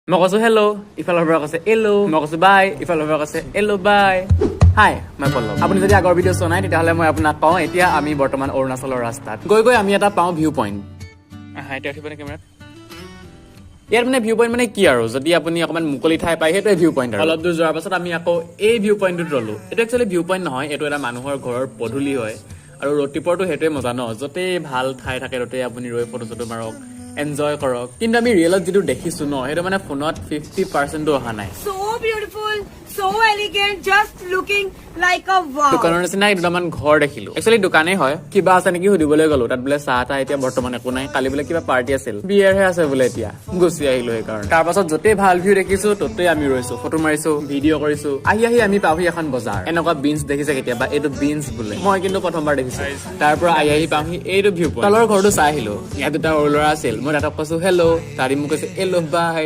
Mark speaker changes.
Speaker 1: মই কৈছো হেল্ল' ইফালৰ পৰা কৈছে এলো মই কৈছো বাই ইফালৰ পৰা কৈছে এলো বাই হাই মই পল্লৱ আপুনি যদি আগৰ ভিডিঅ' চোৱা নাই তেতিয়াহ'লে মই আপোনাক কওঁ এতিয়া আমি বৰ্তমান অৰুণাচলৰ ৰাস্তাত গৈ আমি এটা পাওঁ ভিউ পইণ্ট এতিয়া উঠিবনে কেমেৰাত ইয়াৰ মানে ভিউ পইণ্ট মানে কি আৰু যদি আপুনি অকমান মুকলি ঠাই পায় সেইটোৱে ভিউ পইণ্ট আৰু অলপ দূৰ যোৱাৰ পাছত আমি আকৌ এই ভিউ পইণ্টটোত ৰলো এইটো একচুৱেলি ভিউ পইণ্ট নহয় এইটো এটা মানুহৰ ঘৰৰ পদূলি হয় আৰু ৰোড ট্ৰিপৰটো সেইটোৱে মজা ন য'তেই ভাল ঠাই থাকে ত'তেই আপুনি ৰৈ ফটো চটো মাৰক এনজয় কৰক কিন্তু আমি ৰিয়েলত যিটো দেখিছো ন সেইটো মানে ফোনত 50% অহা নাই
Speaker 2: So beautiful, so elegant, just looking like a wow.
Speaker 1: দোকানৰ নিচিনা দুটামান ঘৰ দেখিলো একচুৱেলি দোকানেই হয় কিবা আছে নেকি সুধিবলৈ গলো তাত বোলে চাহ তাহ এতিয়া বৰ্তমান একো নাই কালি বোলে কিবা পাৰ্টি আছিল বিয়াৰহে আছে বোলে এতিয়া গুচি আহিলো সেইকাৰণে তাৰ পাছত য'তেই ভাল ভিউ দেখিছো ত'তেই আমি ৰৈছো ফটো মাৰিছো ভিডিঅ' কৰিছো আহি আমি পাওহি এখন বজাৰ এনেকুৱা বিনছ দেখিছে কেতিয়াবা এইটো বিনছ বোলে মই কিন্তু প্ৰথমবাৰ দেখিছো তাৰ পৰা আহি পাওহি এইটো ভিউ পইণ্ট তলৰ ঘৰটো চাই আহিলো ইয়াত দুটা সৰু ল'ৰা আছিল মই তাতক কৈছো হেল্ল' তাৰি মোক কৈছে এলো বাই